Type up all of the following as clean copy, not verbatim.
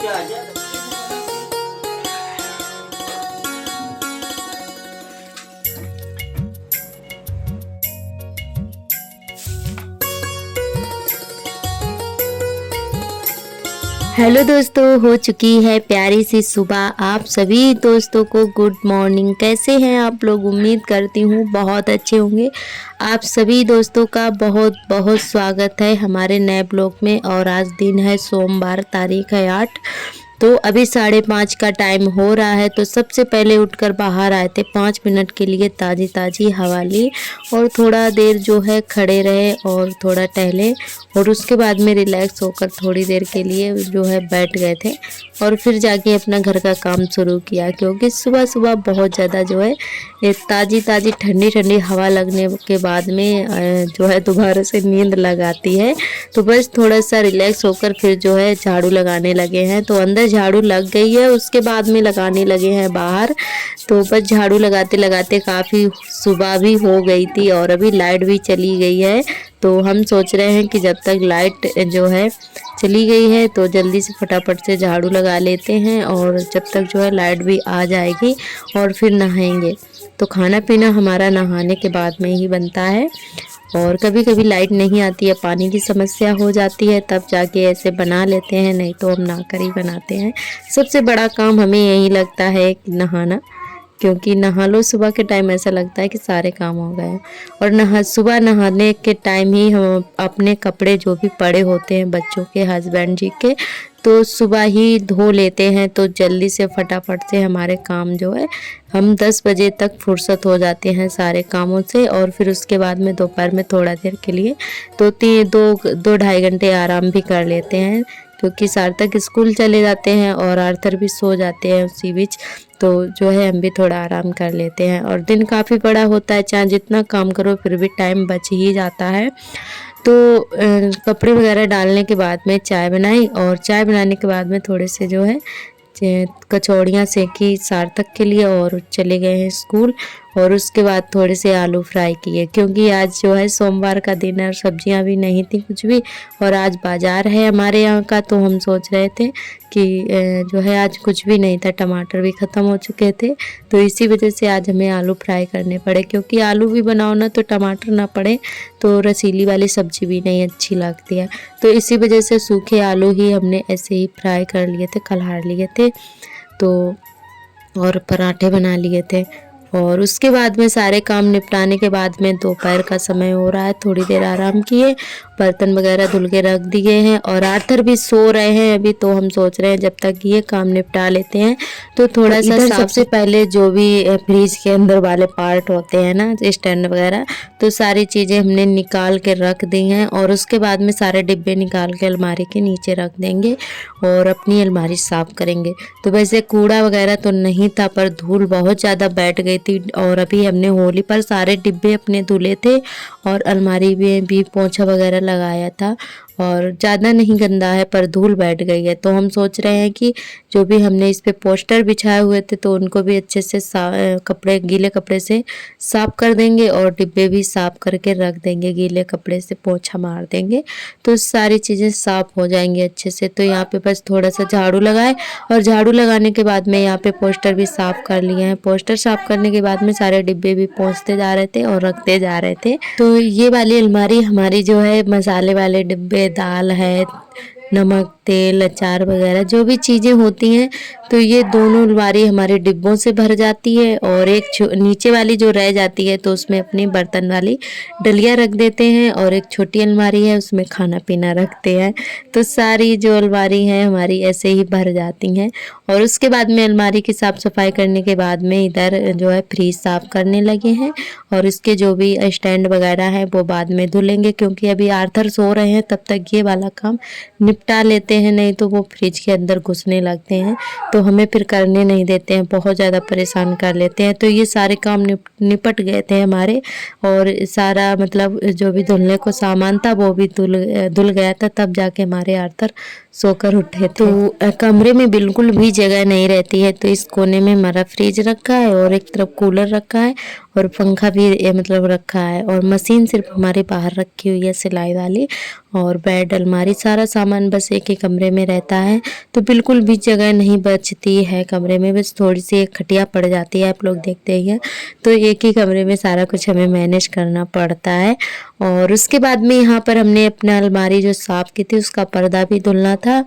Hello दोस्तों, हो चुकी है प्यारी सी सुबह। आप सभी दोस्तों को गुड मॉर्निंग। कैसे हैं आप लोग? उम्मीद करती हूँ बहुत अच्छे होंगे। आप सभी दोस्तों का बहुत बहुत स्वागत है हमारे नए ब्लॉग में। और आज दिन है सोमवार, तारीख है 8। तो अभी 5:30 का टाइम हो रहा है। तो सबसे पहले उठकर बाहर आए थे, 5 मिनट के लिए ताज़ी ताज़ी हवा ली और थोड़ा देर जो है खड़े रहे और थोड़ा टहले। और उसके बाद में रिलैक्स होकर थोड़ी देर के लिए जो है बैठ गए थे और फिर जाके अपना घर का काम शुरू किया। क्योंकि सुबह सुबह बहुत ज़्यादा जो है ताज़ी ताज़ी ठंडी ठंडी हवा लगने के बाद में जो है दोबारा से नींद लगाती है। तो बस थोड़ा सा रिलैक्स होकर फिर जो है झाड़ू लगाने लगे हैं। तो अंदर झाड़ू लग गई है, उसके बाद में लगाने लगे हैं बाहर। तो बस झाड़ू लगाते लगाते काफ़ी सुबह भी हो गई थी और अभी लाइट भी चली गई है। तो हम सोच रहे हैं कि जब तक लाइट जो है चली गई है तो जल्दी से फटाफट से झाड़ू लगा लेते हैं और जब तक जो है लाइट भी आ जाएगी और फिर नहाएंगे। तो खाना पीना हमारा नहाने के बाद में ही बनता है। और कभी कभी लाइट नहीं आती है, पानी की समस्या हो जाती है, तब जाके ऐसे बना लेते हैं, नहीं तो हम नहाकर ही बनाते हैं। सबसे बड़ा काम हमें यही लगता है कि नहाना, क्योंकि नहा लो सुबह के टाइम ऐसा लगता है कि सारे काम हो गए। और सुबह नहाने के टाइम ही हम अपने कपड़े जो भी पड़े होते हैं बच्चों के, हस्बैंड जी के, तो सुबह ही धो लेते हैं। तो जल्दी से फटाफट से हमारे काम जो है, हम 10 बजे तक फुर्सत हो जाते हैं सारे कामों से। और फिर उसके बाद में दोपहर में थोड़ा देर के लिए 2-2.5 घंटे आराम भी कर लेते हैं, क्योंकि सार्थक स्कूल चले जाते हैं और आर्थर भी सो जाते हैं उसी बीच। तो जो है हम भी थोड़ा आराम कर लेते हैं। और दिन काफ़ी बड़ा होता है, चाहे जितना काम करो फिर भी टाइम बच ही जाता है। तो कपड़े वगैरह डालने के बाद में चाय बनाई और चाय बनाने के बाद में थोड़े से जो है कचौड़ियाँ सेकी सार्थक के लिए और चले गए हैं स्कूल। और उसके बाद थोड़े से आलू फ्राई किए, क्योंकि आज जो है सोमवार का दिन है और सब्जियां भी नहीं थी कुछ भी। और आज बाज़ार है हमारे यहाँ का, तो हम सोच रहे थे कि जो है आज कुछ भी नहीं था, टमाटर भी ख़त्म हो चुके थे। तो इसी वजह से आज हमें आलू फ्राई करने पड़े, क्योंकि आलू भी बनाओ ना तो टमाटर ना पड़े तो रसीली वाली सब्ज़ी भी नहीं अच्छी लगती है। तो इसी वजह से सूखे आलू ही हमने ऐसे ही फ्राई कर लिए थे, खल्हार लिए थे। तो और पराठे बना लिए थे। और उसके बाद में सारे काम निपटाने के बाद में दोपहर का समय हो रहा है, थोड़ी देर आराम किए, बर्तन वगैरह धुल के रख दिए हैं। और आर्थर भी सो रहे हैं अभी, तो हम सोच रहे हैं जब तक ये काम निपटा लेते हैं तो थोड़ा सा सबसे पहले जो भी फ्रिज के अंदर वाले पार्ट होते हैं ना, स्टैंड वगैरह, तो सारी चीज़ें हमने निकाल के रख दी हैं। और उसके बाद में सारे डिब्बे निकाल के अलमारी के नीचे रख देंगे और अपनी अलमारी साफ़ करेंगे। तो वैसे कूड़ा वगैरह तो नहीं था, पर धूल बहुत ज़्यादा बैठ गई थी। और अभी हमने होली पर सारे डिब्बे अपने धुले थे और अलमारी में भी पोंछा वगैरह लगाया था। और ज़्यादा नहीं गंदा है, पर धूल बैठ गई है। तो हम सोच रहे हैं कि जो भी हमने इस पे पोस्टर बिछाए हुए थे तो उनको भी अच्छे से गीले कपड़े से साफ़ कर देंगे और डिब्बे भी साफ़ करके रख देंगे, गीले कपड़े से पोंछा मार देंगे तो सारी चीज़ें साफ़ हो जाएंगी अच्छे से। तो यहाँ पे बस थोड़ा सा झाड़ू लगाए और झाड़ू लगाने के बाद में यहाँ पे पोस्टर भी साफ़ कर लिए हैं। पोस्टर साफ़ करने के बाद में सारे डिब्बे भी पोंछते जा रहे थे और रखते जा रहे थे। तो ये वाली अलमारी हमारी जो है मसाले वाले डिब्बे, दाल है, नमक, तेल, अचार वगैरह जो भी चीज़ें होती हैं, तो ये दोनों अलमारी हमारे डिब्बों से भर जाती है। और एक नीचे वाली जो रह जाती है तो उसमें अपनी बर्तन वाली डलिया रख देते हैं और एक छोटी अलमारी है उसमें खाना पीना रखते हैं। तो सारी जो अलमारी है हमारी ऐसे ही भर जाती हैं। और उसके बाद में अलमारी की साफ़ सफाई करने के बाद में इधर जो है फ्रिज साफ़ करने लगे हैं। और इसके जो भी स्टैंड वगैरह हैं वो बाद में धुलेंगे, क्योंकि अभी आर्थर सो रहे हैं, तब तक ये वाला काम निपटा लेते हैं, नहीं तो वो फ्रिज के अंदर घुसने लगते हैं तो हमें फिर करने नहीं देते हैं, बहुत ज़्यादा परेशान कर लेते हैं। तो ये सारे काम निपट गए थे हमारे। और सारा मतलब जो भी धुलने को सामान था वो भी धुल गया था, तब जाके हमारे आर्थर सोकर उठे थे। तो कमरे में बिल्कुल भी जगह नहीं रहती है, तो इस कोने में हमारा फ्रिज रखा है और एक तरफ कूलर रखा है और पंखा भी मतलब रखा है, और मशीन सिर्फ हमारे बाहर रखी हुई है सिलाई वाली, और बेड अलमारी सारा सामान बस एक ही कमरे में रहता है। तो बिल्कुल भी जगह नहीं बचती है कमरे में, बस थोड़ी सी एक खटिया पड़ जाती है, आप लोग देखते ही हैं। तो एक ही कमरे में सारा कुछ हमें मैनेज करना पड़ता है। और उसके बाद में यहाँ पर हमने अपना अलमारी जो साफ़ की थी उसका पर्दा भी धुलना था।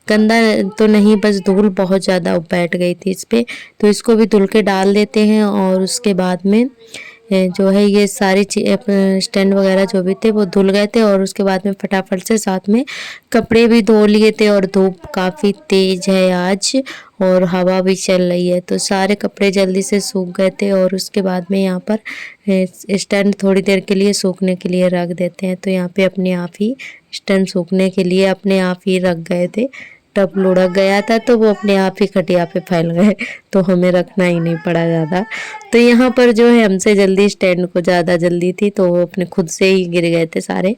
गंदा तो नहीं, बस धूल बहुत ज़्यादा बैठ गई थी इस पे, तो इसको भी धुल के डाल देते हैं। और उसके बाद में जो है ये सारी स्टैंड वगैरह जो भी थे वो धुल गए थे, और उसके बाद में फटाफट से साथ में कपड़े भी धो लिए थे। और धूप काफ़ी तेज़ है आज, और हवा भी चल रही है, तो सारे कपड़े जल्दी से सूख गए थे। और उसके बाद में यहाँ पर स्टैंड थोड़ी देर के लिए सूखने के लिए रख देते हैं, तो यहाँ पे अपने आप ही स्टैंड सूखने के लिए अपने आप ही रख गए थे। टब लुढ़क गया था तो वो अपने आप ही खटिया पे फैल गए, तो हमें रखना ही नहीं पड़ा ज़्यादा। तो यहाँ पर जो है हमसे जल्दी स्टैंड को ज़्यादा जल्दी थी, तो वो अपने खुद से ही गिर गए थे सारे।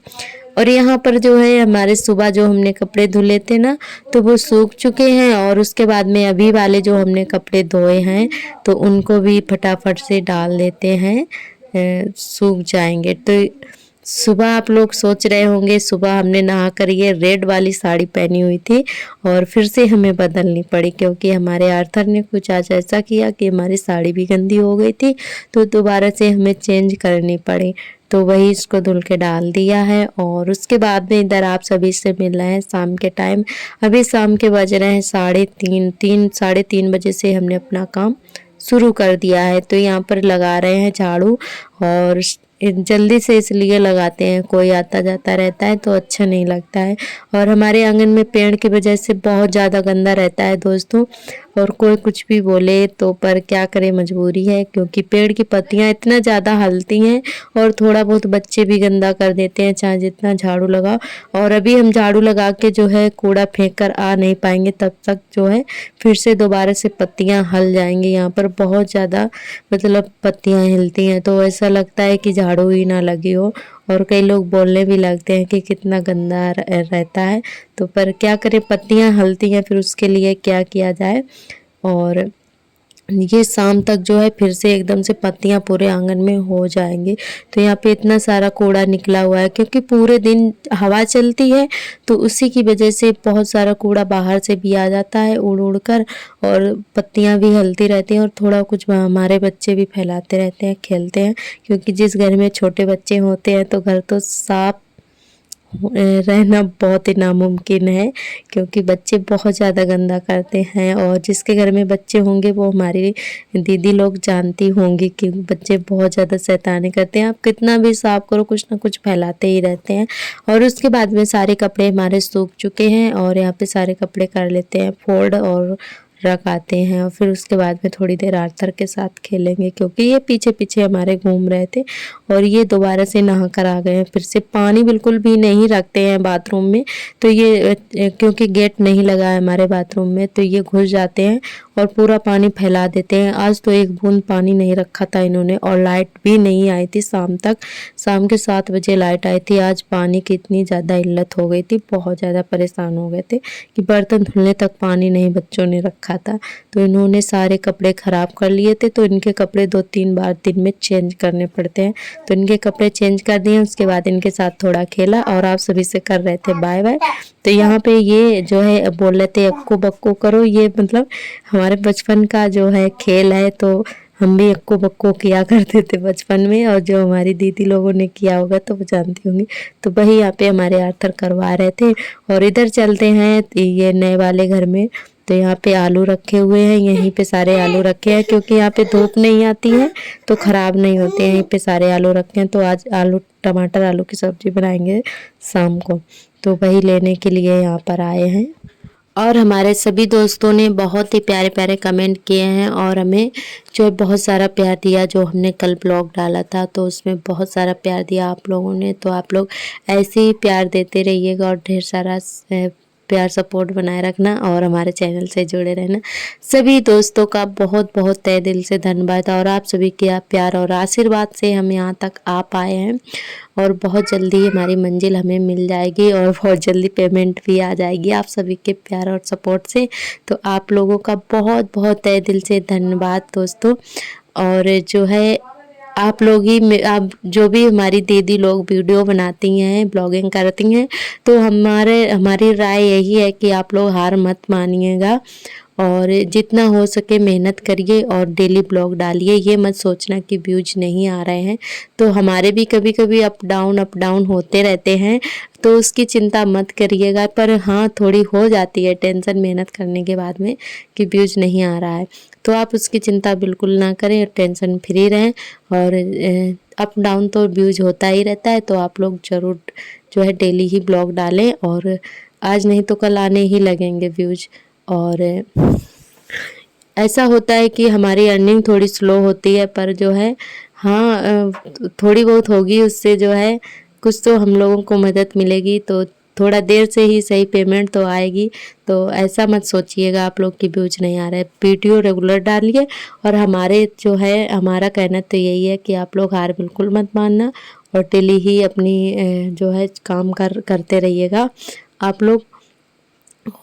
और यहाँ पर जो है हमारे सुबह जो हमने कपड़े धुले थे ना, तो वो सूख चुके हैं। और उसके बाद में अभी वाले जो हमने कपड़े धोए हैं तो उनको भी फटाफट से डाल देते हैं, सूख जाएंगे। तो सुबह आप लोग सोच रहे होंगे, सुबह हमने नहा कर ये रेड वाली साड़ी पहनी हुई थी और फिर से हमें बदलनी पड़ी, क्योंकि हमारे आर्थर ने कुछ आज ऐसा किया कि हमारी साड़ी भी गंदी हो गई थी, तो दोबारा से हमें चेंज करनी पड़ी। तो वही इसको धुल के डाल दिया है। और उसके बाद में इधर आप सभी से मिल रहे हैं शाम के टाइम। अभी शाम के बज रहे हैं 3:30, 3:30 बजे से हमने अपना काम शुरू कर दिया है। तो यहाँ पर लगा रहे हैं झाड़ू, और जल्दी से इसलिए लगाते हैं, कोई आता जाता रहता है तो अच्छा नहीं लगता है। और हमारे आंगन में पेड़ की वजह से बहुत ज़्यादा गंदा रहता है दोस्तों, और कोई कुछ भी बोले तो पर क्या करें, मजबूरी है, क्योंकि पेड़ की पत्तियां इतना ज़्यादा हलती हैं और थोड़ा बहुत बच्चे भी गंदा कर देते हैं चाहे जितना झाड़ू लगाओ। और अभी हम झाड़ू लगा के जो है कूड़ा फेंक कर आ नहीं पाएंगे, तब तक जो है फिर से दोबारा से पत्तियां हल जाएंगी। यहाँ पर बहुत ज़्यादा मतलब पत्तियां हिलती हैं, तो ऐसा लगता है कि झाड़ू ही ना लगी हो। और कई लोग बोलने भी लगते हैं कि कितना गंदा रहता है, तो पर क्या करें, पत्तियां हलती हैं, फिर उसके लिए क्या किया जाए। और ये शाम तक जो है फिर से एकदम से पत्तियां पूरे आंगन में हो जाएंगी। तो यहाँ पे इतना सारा कूड़ा निकला हुआ है, क्योंकि पूरे दिन हवा चलती है, तो उसी की वजह से बहुत सारा कूड़ा बाहर से भी आ जाता है उड़ उड़ कर, और पत्तियां भी हिलती रहती हैं। और थोड़ा कुछ हमारे बच्चे भी फैलाते रहते हैं, खेलते हैं, क्योंकि जिस घर में छोटे बच्चे होते हैं तो घर तो साफ रहना बहुत ही नामुमकिन है, क्योंकि बच्चे बहुत ज़्यादा गंदा करते हैं। और जिसके घर में बच्चे होंगे वो हमारी दीदी लोग जानती होंगी कि बच्चे बहुत ज़्यादा शैतानी करते हैं, आप कितना भी साफ करो कुछ ना कुछ फैलाते ही रहते हैं। और उसके बाद में सारे कपड़े हमारे सूख चुके हैं, और यहाँ पे सारे कपड़े कर लेते हैं फोल्ड और रख आते हैं। और फिर उसके बाद में थोड़ी देर आर्थर के साथ खेलेंगे, क्योंकि ये पीछे पीछे हमारे घूम रहे थे, और ये दोबारा से नहा कर आ गए हैं। फिर से पानी बिल्कुल भी नहीं रखते हैं बाथरूम में, तो ये क्योंकि गेट नहीं लगा है हमारे बाथरूम में, तो ये घुस जाते हैं और पूरा पानी फैला देते हैं। आज तो एक बूंद पानी नहीं रखा था इन्होंने, और लाइट भी नहीं आई थी शाम तक। शाम के 7 बजे लाइट आई थी। आज पानी की इतनी ज़्यादा इल्लत हो गई थी, बहुत ज़्यादा परेशान हो गए थे कि बर्तन धुलने तक पानी नहीं बच्चों ने रखा था। तो इन्होंने सारे कपड़े ख़राब कर लिए थे, तो इनके कपड़े 2-3 बार दिन में चेंज करने पड़ते हैं। तो इनके कपड़े चेंज कर दिए, उसके बाद इनके साथ थोड़ा खेला, और आप सभी से कर रहे थे बाय बाय। तो यहाँ पे ये जो है बोल रहे थे अक्को बक्को करो, ये मतलब हमारे बचपन का जो है खेल है, तो हम भी अक्को बक्को किया करते थे बचपन में, और जो हमारी दीदी लोगों ने किया होगा तो वो जानती होंगी। तो वही यहाँ पे हमारे आर्थर करवा रहे थे। और इधर चलते हैं ये नए वाले घर में। तो यहाँ पे आलू रखे हुए हैं, यहीं पे सारे आलू रखे हैं, क्योंकि यहाँ पे धूप नहीं आती है तो ख़राब नहीं होते हैं। यहीं पे सारे आलू रखे हैं, तो आज आलू टमाटर आलू की सब्ज़ी बनाएंगे शाम को, तो वही लेने के लिए यहाँ पर आए हैं। और हमारे सभी दोस्तों ने बहुत ही प्यारे प्यारे कमेंट किए हैं, और हमें जो बहुत सारा प्यार दिया। जो हमने कल ब्लॉग डाला था तो उसमें बहुत सारा प्यार दिया आप लोगों ने, तो आप लोग ऐसे ही प्यार देते रहिएगा, और ढेर सारा प्यार सपोर्ट बनाए रखना, और हमारे चैनल से जुड़े रहना। सभी दोस्तों का बहुत बहुत तहे दिल से धन्यवाद, और आप सभी के प्यार और आशीर्वाद से हम यहाँ तक आ पाए हैं, और बहुत जल्दी हमारी मंजिल हमें मिल जाएगी, और बहुत जल्दी पेमेंट भी आ जाएगी आप सभी के प्यार और सपोर्ट से। तो आप लोगों का बहुत बहुत तहे दिल से धन्यवाद दोस्तों। और जो है आप लोग ही आप जो भी हमारी दीदी लोग वीडियो बनाती हैं, ब्लॉगिंग करती हैं, तो हमारी राय यही है कि आप लोग हार मत मानिएगा और जितना हो सके मेहनत करिए और डेली ब्लॉग डालिए। ये मत सोचना कि व्यूज नहीं आ रहे हैं, तो हमारे भी कभी कभी अप डाउन होते रहते हैं, तो उसकी चिंता मत करिएगा। पर हाँ, थोड़ी हो जाती है टेंशन मेहनत करने के बाद में कि व्यूज नहीं आ रहा है, तो आप उसकी चिंता बिल्कुल ना करें, टेंशन फ्री रहें। और अप डाउन तो व्यूज होता ही रहता है, तो आप लोग ज़रूर जो है डेली ही ब्लॉग डालें और आज नहीं तो कल आने ही लगेंगे व्यूज। और ऐसा होता है कि हमारी अर्निंग थोड़ी स्लो होती है, पर जो है हाँ थोड़ी बहुत होगी, उससे जो है कुछ तो हम लोगों को मदद मिलेगी, तो थोड़ा देर से ही सही पेमेंट तो आएगी। तो ऐसा मत सोचिएगा आप लोग कि व्यूज नहीं आ रहे, वीडियो रेगुलर डालिए। और हमारे जो है हमारा कहना तो यही है कि आप लोग हार बिल्कुल मत मानना और डेली ही अपनी जो है काम करते रहिएगा आप लोग।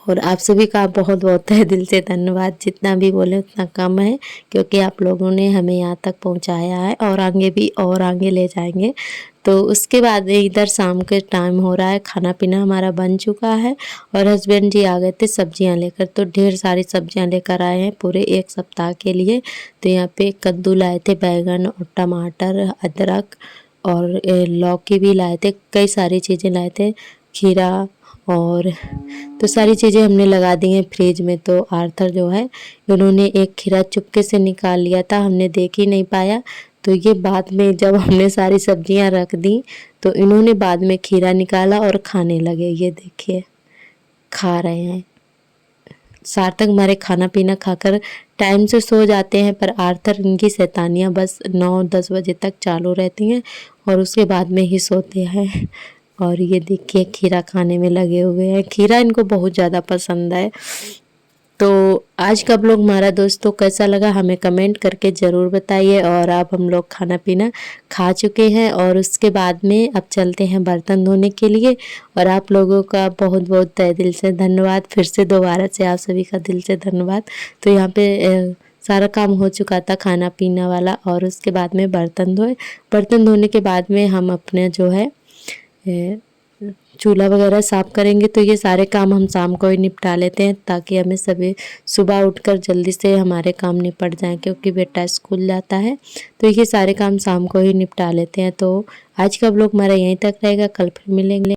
और आप सभी का बहुत बहुत तहे दिल से धन्यवाद, जितना भी बोले उतना कम है, क्योंकि आप लोगों ने हमें यहाँ तक पहुँचाया है और आगे भी और आगे ले जाएंगे। तो उसके बाद इधर शाम के टाइम हो रहा है, खाना पीना हमारा बन चुका है और हस्बैंड जी आ गए थे सब्जियां लेकर, तो ढेर सारी सब्जियां लेकर आए हैं पूरे 1 सप्ताह के लिए। तो यहाँ पे कद्दू लाए थे, बैगन और टमाटर, अदरक और लौकी भी लाए थे, कई सारी चीज़ें लाए थे, खीरा और तो सारी चीज़ें हमने लगा दी हैं फ्रिज में। तो आर्थर जो है उन्होंने एक खीरा चुपके से निकाल लिया था, हमने देख ही नहीं पाया। तो ये बाद में जब हमने सारी सब्जियां रख दी तो इन्होंने बाद में खीरा निकाला और खाने लगे। ये देखिए खा रहे हैं। सार्थक हमारे खाना पीना खाकर टाइम से सो जाते हैं, पर आर्थर इनकी शैतानियाँ बस 9-10 बजे तक चालू रहती हैं और उसके बाद में ही सोते हैं। और ये देखिए खीरा खाने में लगे हुए हैं, खीरा इनको बहुत ज़्यादा पसंद है। तो आज का ब्लॉग हमारा दोस्तों कैसा लगा हमें कमेंट करके ज़रूर बताइए। और अब हम लोग खाना पीना खा चुके हैं और उसके बाद में अब चलते हैं बर्तन धोने के लिए। और आप लोगों का बहुत बहुत तहे दिल से धन्यवाद, फिर से दोबारा से आप सभी का दिल से धन्यवाद। तो यहाँ पे सारा काम हो चुका था खाना पीना वाला, और उसके बाद में बर्तन धोए। बर्तन धोने के बाद में हम अपने जो है चूल्हा वगैरह साफ़ करेंगे। तो ये सारे काम हम शाम को ही निपटा लेते हैं, ताकि हमें सभी सुबह उठकर जल्दी से हमारे काम निपट जाएं, क्योंकि बेटा स्कूल जाता है। तो ये सारे काम शाम को ही निपटा लेते हैं। तो आज का ब्लॉग हमारा यहीं तक रहेगा, कल फिर मिलेंगे।